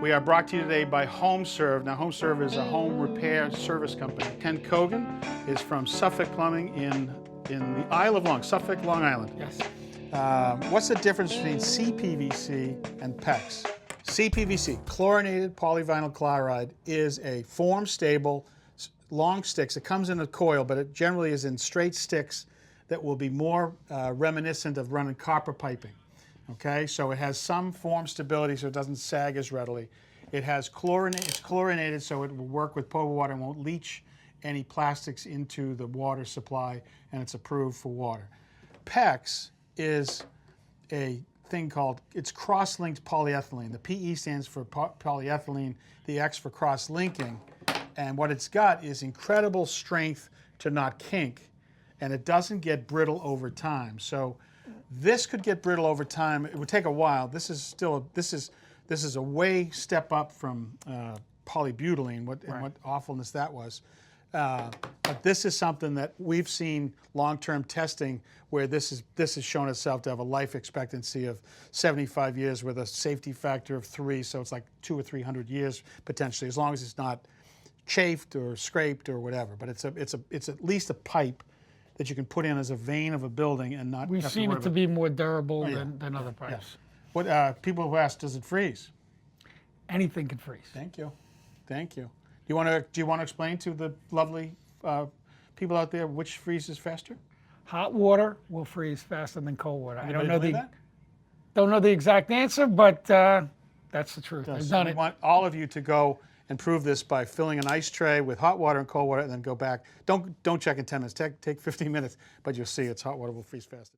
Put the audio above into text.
We are brought to you today by HomeServe. Now, HomeServe is a home repair service company. Ken Kogan is from Suffolk Plumbing in the Isle of Long, Suffolk, Long Island. Yes. What's the difference between CPVC and Pex? CPVC, chlorinated polyvinyl chloride, is a form-stable, long sticks. It comes in a coil, but it generally is in straight sticks that will be more reminiscent of running copper piping. Okay, so it has some form stability, so it doesn't sag as readily. It has it's chlorinated, so it will work with potable water and won't leach any plastics into the water supply, and it's approved for water. PEX is a thing called, it's cross-linked polyethylene. The PE stands for polyethylene, the X for cross-linking, and what it's got is incredible strength to not kink, and it doesn't get brittle over time. So this could get brittle over time. It would take a while. This is a way step up from polybutylene, and what awfulness that was. But this is something that we've seen long-term testing where this has shown itself to have a life expectancy of 75 years with a safety factor of 3, so it's like 200 or 300 years potentially, as long as it's not chafed or scraped or whatever. But it's at least a pipe that you can put in as a vein of a building and not. We've seen it to be more durable than other pipes. Yeah. What people who ask, does it freeze? Anything can freeze. Thank you, thank you. Do you want to explain to the lovely people out there which freezes faster? Hot water will freeze faster than cold water. Anybody I don't know that? Don't know the exact answer, but that's the truth. I've done We it. want all of you to go and prove this by filling an ice tray with hot water and cold water, and then go back. Don't check in 10 minutes. Take 15 minutes, but you'll see hot water will freeze faster.